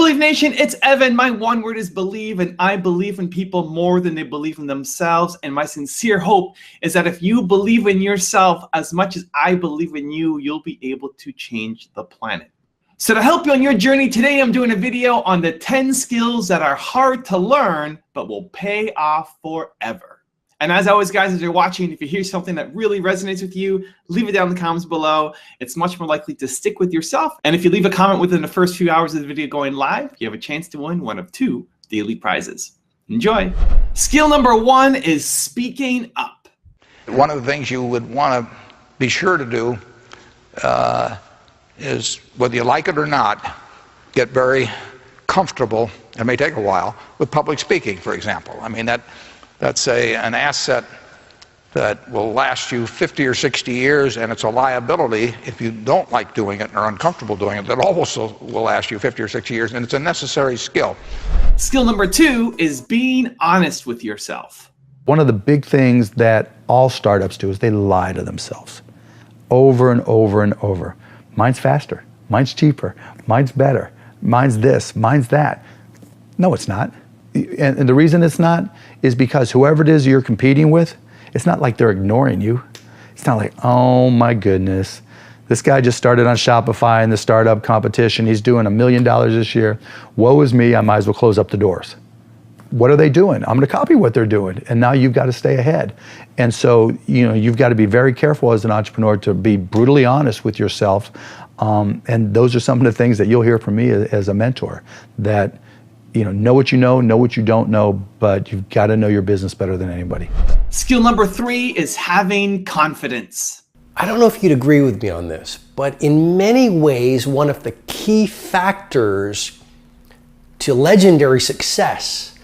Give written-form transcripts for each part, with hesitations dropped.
Believe Nation, it's Evan. My one word is believe, and I believe in people more than they believe in themselves. And my sincere hope is that if you believe in yourself as much as I believe in you, you'll be able to change the planet. So to help you on your journey today, I'm doing a video on the 10 skills that are hard to learn, but will pay off forever. And as always, guys, as you're watching, if you hear something that really resonates with you, leave it down in the comments below. It's much more likely to stick with yourself. And if you leave a comment within the first few hours of the video going live, you have a chance to win one of 2 daily prizes. Enjoy. Skill number 1 is speaking up. One of the things you would want to be sure to do is, whether you like it or not, get very comfortable, it may take a while, with public speaking, for example. I mean, that's an asset that will last you 50 or 60 years, and it's a liability if you don't like doing it or are uncomfortable doing it. That also will last you 50 or 60 years, and it's a necessary skill. Skill number 2 is being honest with yourself. One of the big things that all startups do is they lie to themselves over and over and over. Mine's faster, mine's cheaper, mine's better, mine's this, mine's that. No, it's not. And the reason it's not is because whoever it is you're competing with, it's not like they're ignoring you. It's not like, oh my goodness, this guy just started on Shopify in the startup competition. He's doing $1 million this year. Woe is me, I might as well close up the doors. What are they doing? I'm gonna copy what they're doing. And now you've got to stay ahead. And so, you've got to be very careful as an entrepreneur to be brutally honest with yourself. And those are some of the things that you'll hear from me as a mentor, that know what you don't know, but you've got to know your business better than anybody. Skill number 3 is having confidence. I don't know if you'd agree with me on this, but in many ways, one of the key factors to legendary success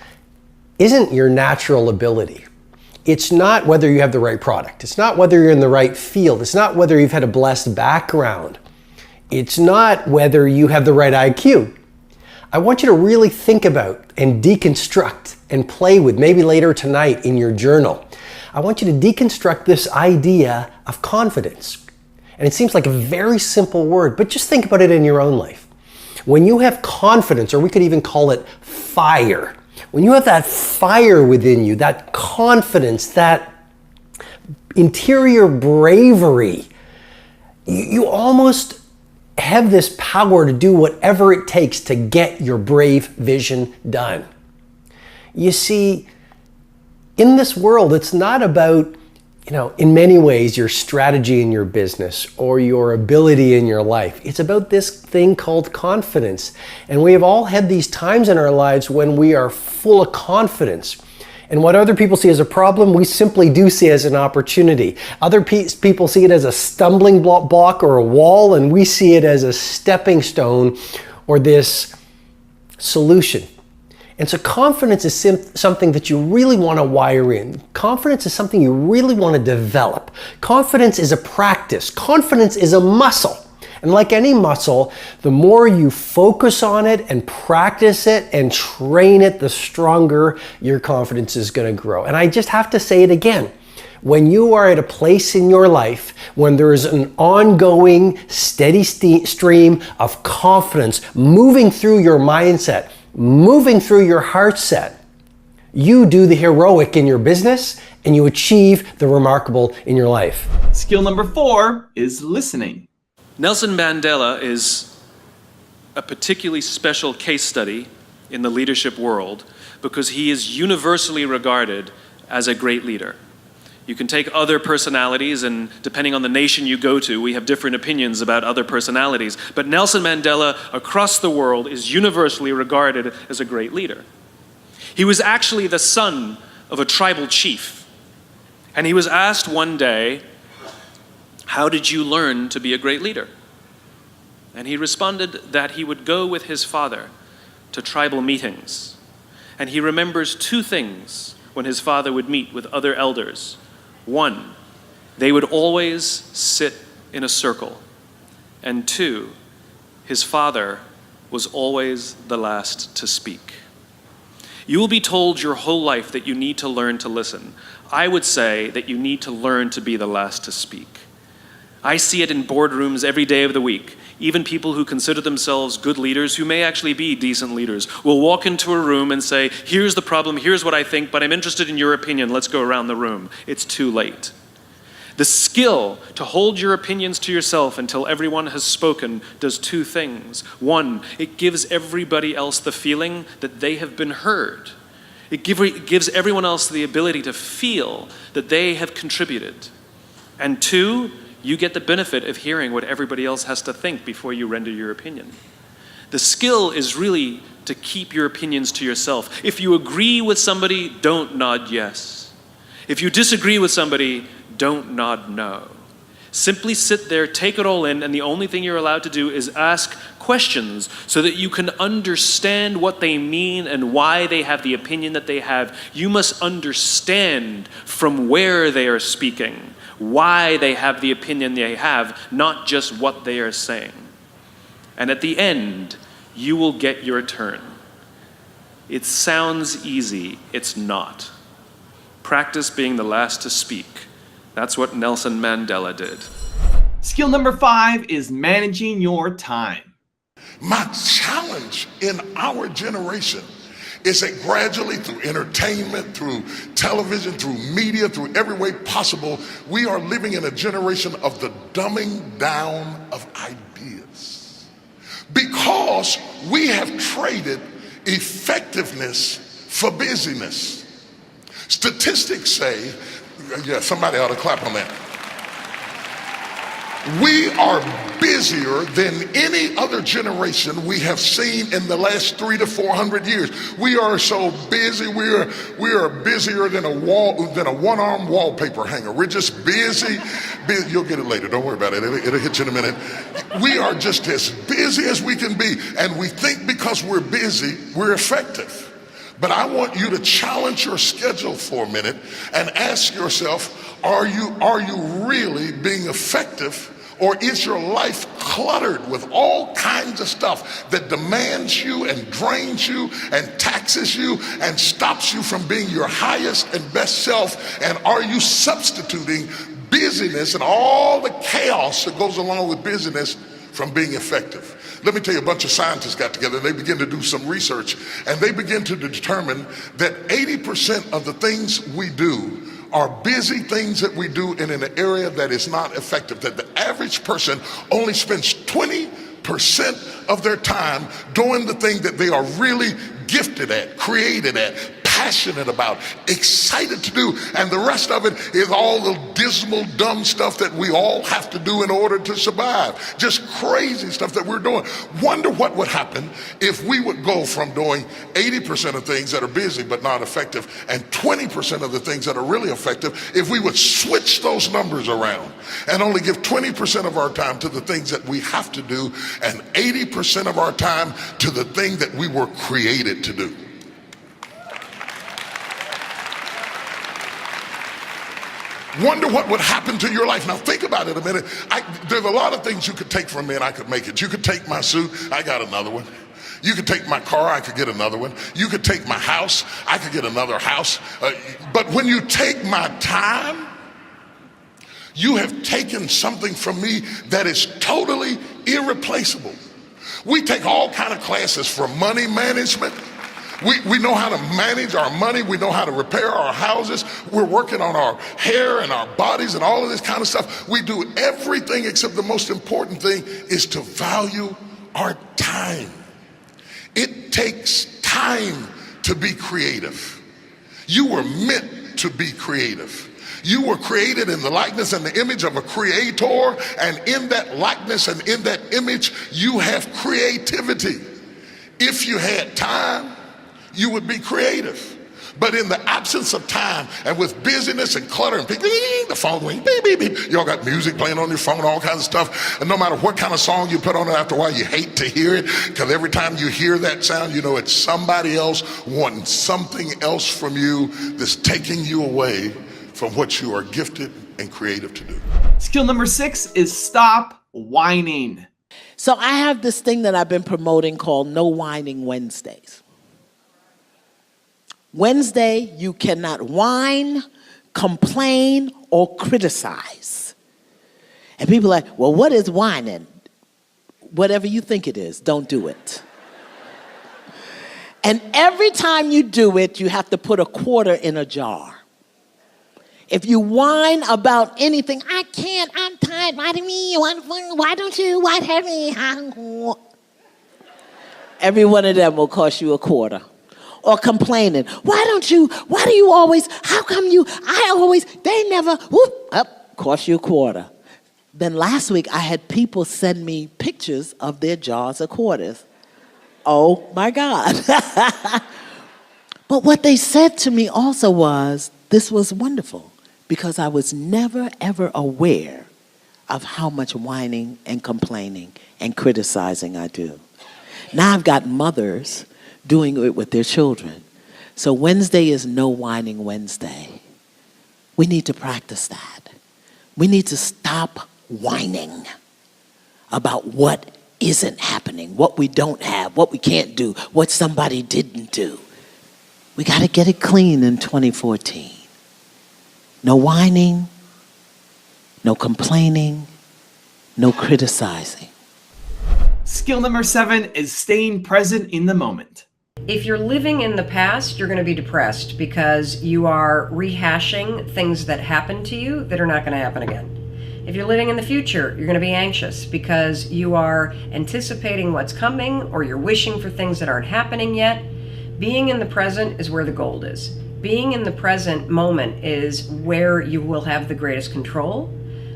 isn't your natural ability. It's not whether you have the right product. It's not whether you're in the right field. It's not whether you've had a blessed background. It's not whether you have the right IQ. I want you to really think about and deconstruct and play with, maybe later tonight in your journal. I want you to deconstruct this idea of confidence. And it seems like a very simple word, but just think about it in your own life. When you have confidence, or we could even call it fire, when you have that fire within you, that confidence, that interior bravery, you almost have this power to do whatever it takes to get your brave vision done. You see, in this world, it's not about, in many ways, your strategy in your business or your ability in your life. It's about this thing called confidence. And we have all had these times in our lives when we are full of confidence. And what other people see as a problem, we simply do see as an opportunity. Other people see it as a stumbling block or a wall, and we see it as a stepping stone or this solution. And so confidence is something that you really want to wire in. Confidence is something you really want to develop. Confidence is a practice. Confidence is a muscle. And like any muscle, the more you focus on it and practice it and train it, the stronger your confidence is going to grow. And I just have to say it again. When you are at a place in your life when there is an ongoing, steady stream of confidence moving through your mindset, moving through your heart set, you do the heroic in your business and you achieve the remarkable in your life. Skill number 4 is listening. Nelson Mandela is a particularly special case study in the leadership world because he is universally regarded as a great leader. You can take other personalities, and depending on the nation you go to, we have different opinions about other personalities. But Nelson Mandela across the world is universally regarded as a great leader. He was actually the son of a tribal chief. And he was asked one day, "How did you learn to be a great leader?" And he responded that he would go with his father to tribal meetings. And he remembers 2 things when his father would meet with other elders. 1, they would always sit in a circle. And 2, his father was always the last to speak. You will be told your whole life that you need to learn to listen. I would say that you need to learn to be the last to speak. I see it in boardrooms every day of the week. Even people who consider themselves good leaders, who may actually be decent leaders, will walk into a room and say, here's the problem, here's what I think, but I'm interested in your opinion, let's go around the room. It's too late. The skill to hold your opinions to yourself until everyone has spoken does two things. One, it gives everybody else the feeling that they have been heard. It gives everyone else the ability to feel that they have contributed. And two, you get the benefit of hearing what everybody else has to think before you render your opinion. The skill is really to keep your opinions to yourself. If you agree with somebody, don't nod yes. If you disagree with somebody, don't nod no. Simply sit there, take it all in, and the only thing you're allowed to do is ask questions so that you can understand what they mean and why they have the opinion that they have. You must understand from where they are speaking, why they have the opinion they have, not just what they are saying. And at the end, you will get your turn. It sounds easy, it's not. Practice being the last to speak. That's what Nelson Mandela did. Skill number 5 is managing your time. My challenge in our generation is that gradually, through entertainment, through television, through media, through every way possible, we are living in a generation of the dumbing down of ideas. Because we have traded effectiveness for busyness. Statistics say, yeah, somebody ought to clap on that. We are busier than any other generation we have seen in the last 300 to 400 years. We are so busy. We are busier than a one-arm wallpaper hanger. We're just busy. You'll get it later. Don't worry about it. It'll hit you in a minute. We are just as busy as we can be, and we think because we're busy, we're effective. But I want you to challenge your schedule for a minute and ask yourself, are you really being effective? Or is your life cluttered with all kinds of stuff that demands you and drains you and taxes you and stops you from being your highest and best self? And are you substituting busyness and all the chaos that goes along with busyness from being effective? Let me tell you, a bunch of scientists got together and they began to do some research, and they began to determine that 80% of the things we do are busy things that we do in an area that is not effective, that the average person only spends 20% of their time doing the thing that they are really gifted at, created at, passionate about, excited to do, and the rest of it is all the dismal, dumb stuff that we all have to do in order to survive. Just crazy stuff that we're doing. Wonder what would happen if we would go from doing 80% of things that are busy but not effective and 20% of the things that are really effective if we would switch those numbers around and only give 20% of our time to the things that we have to do and 80% of our time to the thing that we were created to do. Wonder what would happen to your life. Now think about it a minute. There's a lot of things you could take from me and I could make it. You could take my suit, I got another one. You could take my car, I could get another one. You could take my house, I could get another house. But when you take my time, you have taken something from me that is totally irreplaceable. We take all kinds of classes for money management. We know how to manage our money. We know how to repair our houses. We're working on our hair and our bodies and all of this kind of stuff. We do everything except the most important thing is to value our time. It takes time to be creative. You were meant to be creative. You were created in the likeness and the image of a creator, and in that likeness and in that image, you have creativity. If you had time, you would be creative. But in the absence of time and with busyness and clutter and the phone going beep, beep, beep. Y'all got music playing on your phone, all kinds of stuff. And no matter what kind of song you put on it, after a while you hate to hear it, because every time you hear that sound, you know it's somebody else wanting something else from you that's taking you away from what you are gifted and creative to do. Skill number 6 is stop whining. So I have this thing that I've been promoting called No Whining Wednesdays. Wednesday, you cannot whine, complain, or criticize. And people are like, well, what is whining? whatever you think it is, don't do it. And every time you do it, you have to put a quarter in a jar. If you whine about anything, I can't, I'm tired, why don't you, why have me? Every one of them will cost you a quarter. Or complaining, why do you always, how come they never, cost you a quarter. Then last week I had people send me pictures of their jars of quarters. Oh my God. But what they said to me also was, this was wonderful, because I was never ever aware of how much whining and complaining and criticizing I do. Now I've got mothers doing it with their children. So Wednesday is No Whining Wednesday. We need to practice that. We need to stop whining about what isn't happening, what we don't have, what we can't do, what somebody didn't do. We got to get it clean in 2014. No whining, no complaining, no criticizing. Skill number 7 is staying present in the moment. If you're living in the past, you're going to be depressed because you are rehashing things that happened to you that are not going to happen again. If you're living in the future, you're going to be anxious because you are anticipating what's coming or you're wishing for things that aren't happening yet. Being in the present is where the gold is. Being in the present moment is where you will have the greatest control,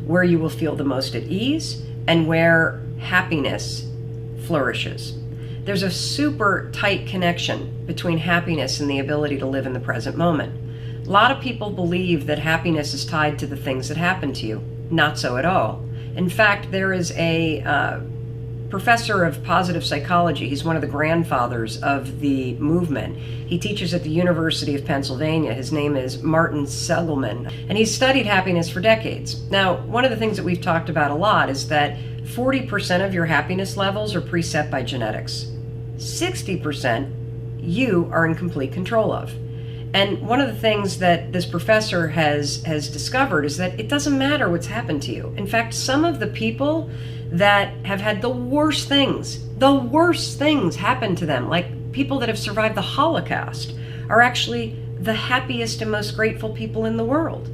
where you will feel the most at ease, and where happiness flourishes. There's a super tight connection between happiness and the ability to live in the present moment. A lot of people believe that happiness is tied to the things that happen to you. Not so at all. In fact, there is a professor of positive psychology. He's one of the grandfathers of the movement. He teaches at the University of Pennsylvania. His name is Martin Seligman, and he's studied happiness for decades. Now, one of the things that we've talked about a lot is that 40% of your happiness levels are preset by genetics. 60% you are in complete control of. And one of the things that this professor has discovered is that it doesn't matter what's happened to you. In fact, some of the people that have had the worst things happen to them, like people that have survived the Holocaust, are actually the happiest and most grateful people in the world.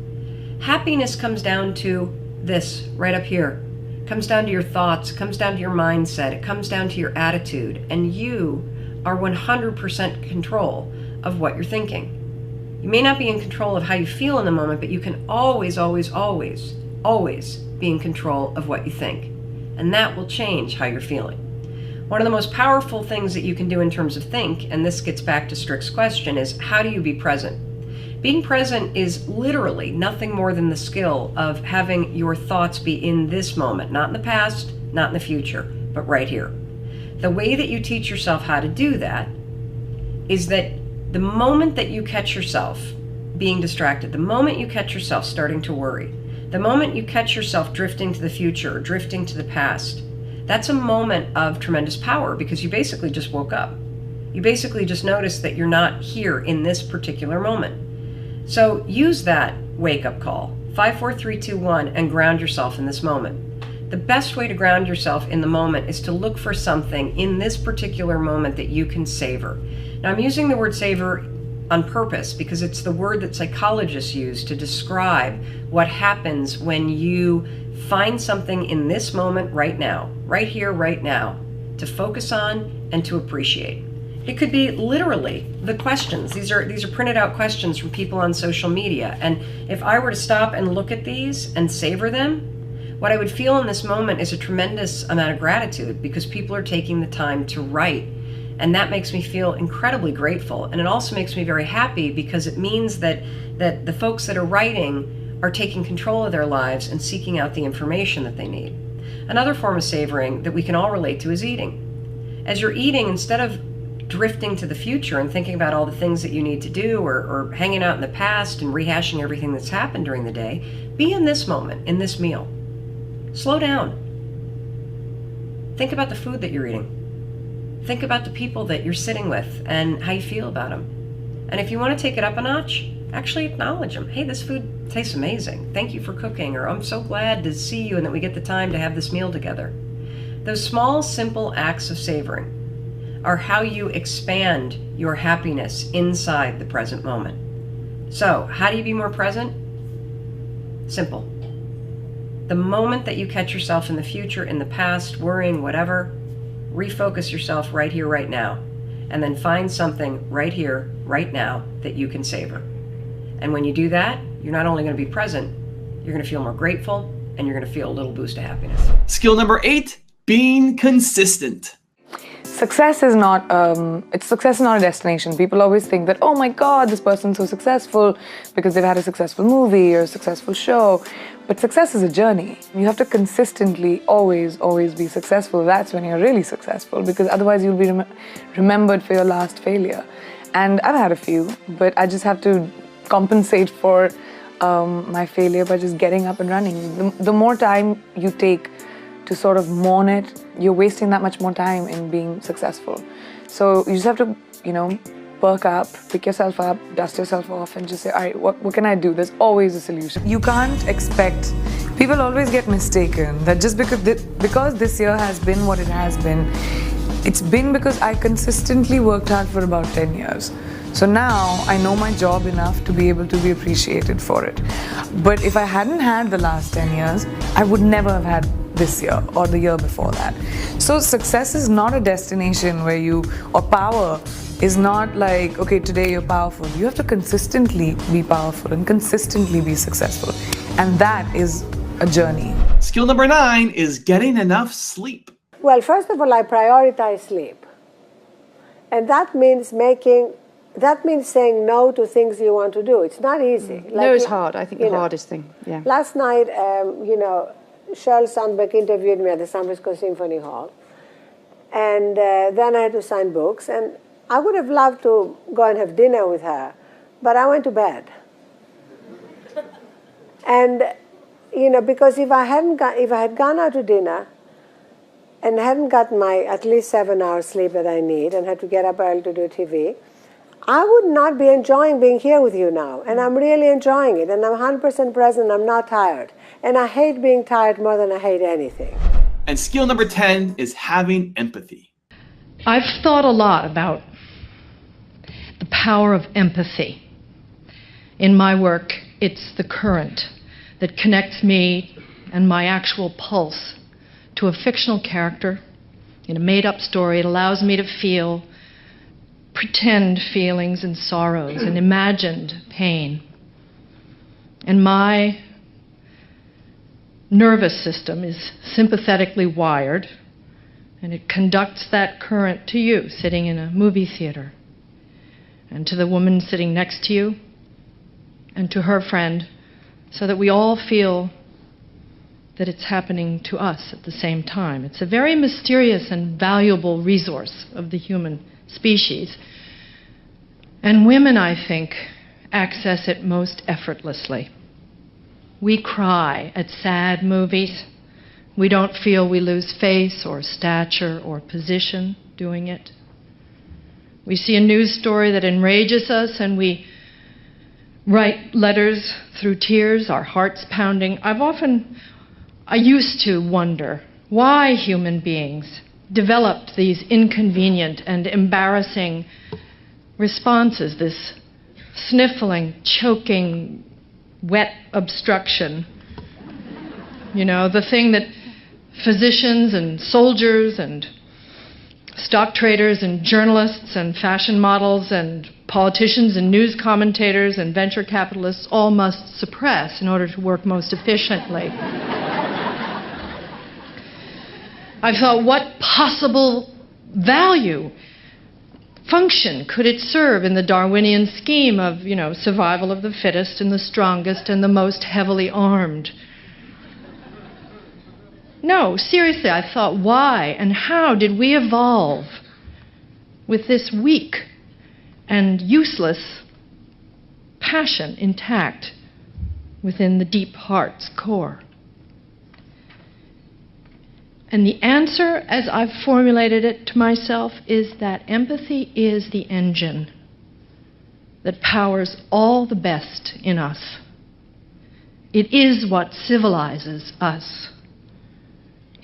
Happiness comes down to this right up here. It comes down to your thoughts, it comes down to your mindset, it comes down to your attitude, and you are 100% control of what you're thinking. You may not be in control of how you feel in the moment, but you can always, always, always, always be in control of what you think. And that will change how you're feeling. One of the most powerful things that you can do in terms of think, and this gets back to Strick's question, is how do you be present? Being present is literally nothing more than the skill of having your thoughts be in this moment, not in the past, not in the future, but right here. The way that you teach yourself how to do that is that the moment that you catch yourself being distracted, the moment you catch yourself starting to worry, the moment you catch yourself drifting to the future or drifting to the past, that's a moment of tremendous power because you basically just woke up. You basically just noticed that you're not here in this particular moment. So use that wake-up call, 5, 4, 3, 2, 1, and ground yourself in this moment. The best way to ground yourself in the moment is to look for something in this particular moment that you can savor. Now, I'm using the word savor on purpose because it's the word that psychologists use to describe what happens when you find something in this moment right now, right here, right now, to focus on and to appreciate. It could be literally the questions. These are printed out questions from people on social media. And if I were to stop and look at these and savor them, what I would feel in this moment is a tremendous amount of gratitude because people are taking the time to write. And that makes me feel incredibly grateful. And it also makes me very happy because it means that the folks that are writing are taking control of their lives and seeking out the information that they need. Another form of savoring that we can all relate to is eating. As you're eating, instead of drifting to the future and thinking about all the things that you need to do or hanging out in the past and rehashing everything that's happened during the day, be in this moment, in this meal. Slow down. Think about the food that you're eating. Think about the people that you're sitting with and how you feel about them. And if you want to take it up a notch, actually acknowledge them. Hey, this food tastes amazing. Thank you for cooking. Or I'm so glad to see you and that we get the time to have this meal together. Those small, simple acts of savoring are how you expand your happiness inside the present moment. So, how do you be more present? Simple. The moment that you catch yourself in the future, in the past, worrying, whatever, refocus yourself right here, right now. And then find something right here, right now, that you can savor. And when you do that, you're not only going to be present, you're going to feel more grateful, and you're going to feel a little boost of happiness. Skill number 8, being consistent. Success is not success is not a destination. People always think that, oh my God, this person's so successful because they've had a successful movie or a successful show. But success is a journey. You have to consistently always be successful. That's when you're really successful, because otherwise you'll be remembered for your last failure. And I've had a few, but I just have to compensate for my failure by just getting up and running. The more time you take to sort of mourn it, you're wasting that much more time in being successful. So you just have to, perk up, pick yourself up, dust yourself off, and just say, all right, what can I do? There's always a solution. You can't expect, people always get mistaken that just because this year has been what it has been, it's been because I consistently worked hard for about 10 years. So now I know my job enough to be able to be appreciated for it. But if I hadn't had the last 10 years, I would never have had this year or the year before that. So success is not a destination or power is not like, okay, today you're powerful. You have to consistently be powerful and consistently be successful. And that is a journey. Skill number 9 is getting enough sleep. Well, first of all, I prioritize sleep. And that means saying no to things you want to do. It's not easy. No, it's hard. I think the hardest thing, yeah. Last night, Sheryl Sandberg interviewed me at the San Francisco Symphony Hall. And then I had to sign books. And I would have loved to go and have dinner with her, but I went to bed. And, because if I had gone out to dinner and hadn't gotten my at least 7 hours sleep that I need and had to get up early to do TV, I would not be enjoying being here with you now. And I'm really enjoying it. And I'm 100% present. I'm not tired. And I hate being tired more than I hate anything. And skill number 10 is having empathy. I've thought a lot about the power of empathy. In my work, it's the current that connects me and my actual pulse to a fictional character in a made-up story. It allows me to feel pretend feelings and sorrows and imagined pain. And my nervous system is sympathetically wired, and it conducts that current to you sitting in a movie theater, and to the woman sitting next to you, and to her friend, so that we all feel that it's happening to us at the same time. It's a very mysterious and valuable resource of the human species. And women, I think, access it most effortlessly. We cry at sad movies. We don't feel we lose face or stature or position doing it. We see a news story that enrages us and we write letters through tears, our hearts pounding. I used to wonder why human beings developed these inconvenient and embarrassing responses, this sniffling, choking, wet obstruction. The thing that physicians and soldiers and stock traders and journalists and fashion models and politicians and news commentators and venture capitalists all must suppress in order to work most efficiently. I thought, what possible value, function could it serve in the Darwinian scheme of, survival of the fittest and the strongest and the most heavily armed? No, seriously, I thought, why and how did we evolve with this weak and useless passion intact within the deep heart's core? And the answer, as I've formulated it to myself, is that empathy is the engine that powers all the best in us. It is what civilizes us.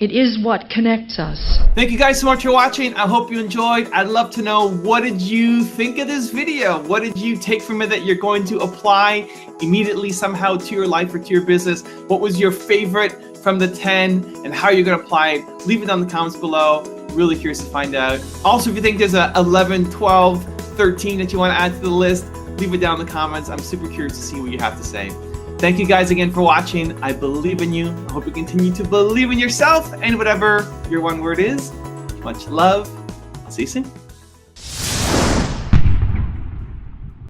It is what connects us. Thank you guys so much for watching. I hope you enjoyed. I'd love to know, what did you think of this video? What did you take from it that you're going to apply immediately somehow to your life or to your business? What was your favorite from the 10 and how you're going to apply it? Leave it down in the comments below. Really curious to find out. Also, if you think there's a 11, 12, 13 that you want to add to the list, leave it down in the comments. I'm super curious to see what you have to say. Thank you guys again for watching. I believe in you. I hope you continue to believe in yourself and whatever your one word is. Much love. I'll see you soon.